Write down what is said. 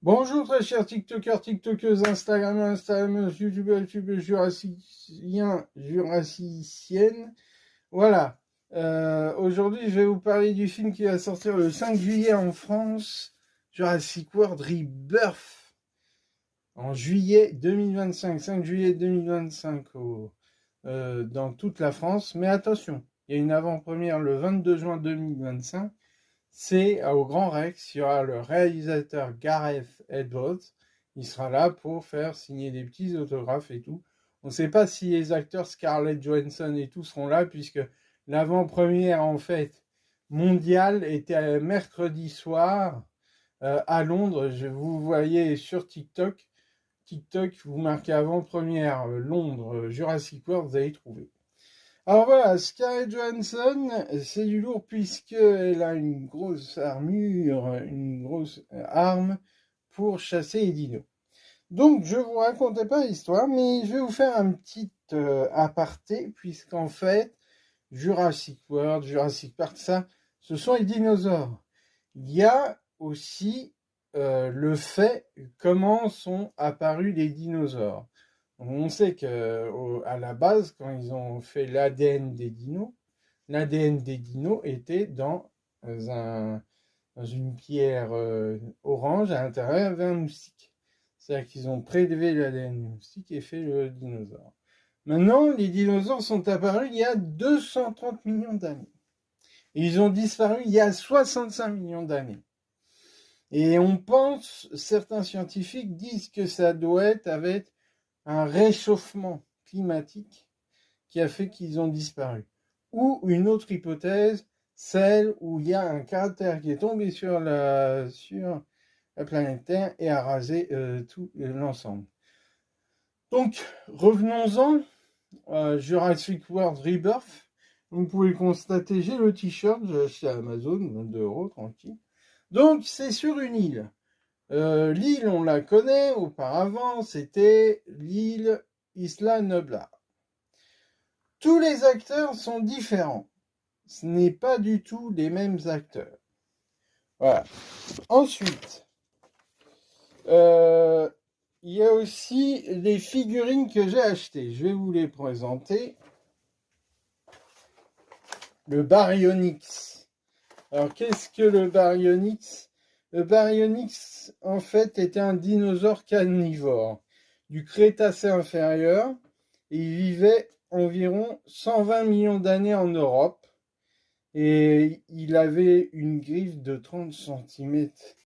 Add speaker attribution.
Speaker 1: Bonjour très chers TikTokers, TikTokeuses, Instagrammeurs, Instagrammeuses, YouTubeurs, YouTubeuses, Jurassiens, Jurassiciennes. Voilà. Aujourd'hui, je vais vous parler du film qui va sortir le 5 juillet en France, Jurassic World Rebirth, en juillet 2025, 5 juillet 2025 dans toute la France. Mais attention, il y a une avant-première le 22 juin 2025. C'est au Grand Rex, il y aura le réalisateur Gareth Edwards. Il sera là pour faire signer des petits autographes et tout. On ne sait pas si les acteurs Scarlett Johansson et tout seront là, puisque l'avant-première, en fait, mondiale était mercredi soir à Londres. Vous voyez sur TikTok. TikTok, vous marquez avant-première Londres, Jurassic World, vous allez trouver. Alors voilà, Scarlett Johansson, c'est du lourd puisqu'elle a une grosse armure, une grosse arme pour chasser les dinos. Donc je vous racontais pas l'histoire, mais je vais vous faire un petit aparté, puisqu'en fait, Jurassic World, Jurassic Park, ça, ce sont les dinosaures. Il y a aussi le fait comment sont apparus les dinosaures. On sait qu'à la base, quand ils ont fait l'ADN des dinos était dans une pierre orange, à l'intérieur, il y avait un moustique. C'est-à-dire qu'ils ont prélevé l'ADN du moustique et fait le dinosaure. Maintenant, les dinosaures sont apparus il y a 230 millions d'années. Et ils ont disparu il y a 65 millions d'années. Et on pense, certains scientifiques disent que ça doit être avec un réchauffement climatique qui a fait qu'ils ont disparu. Ou une autre hypothèse, celle où il y a un cratère qui est tombé sur la planète Terre et a rasé tout l'ensemble. Donc, revenons-en à Jurassic World Rebirth. Vous pouvez constater, j'ai le t-shirt, j'ai acheté à Amazon, 22 € tranquille. Donc, c'est sur une île. L'île, on la connaît auparavant, c'était l'île Isla Nublar. Tous les acteurs sont différents. Ce n'est pas du tout les mêmes acteurs. Voilà. Ensuite, il y a aussi les figurines que j'ai achetées. Je vais vous les présenter. Le Baryonyx. Alors, qu'est-ce que le Baryonyx ? Le Baryonyx, en fait, était un dinosaure carnivore du Crétacé inférieur. Il vivait environ 120 millions d'années en Europe et il avait une griffe de 30 cm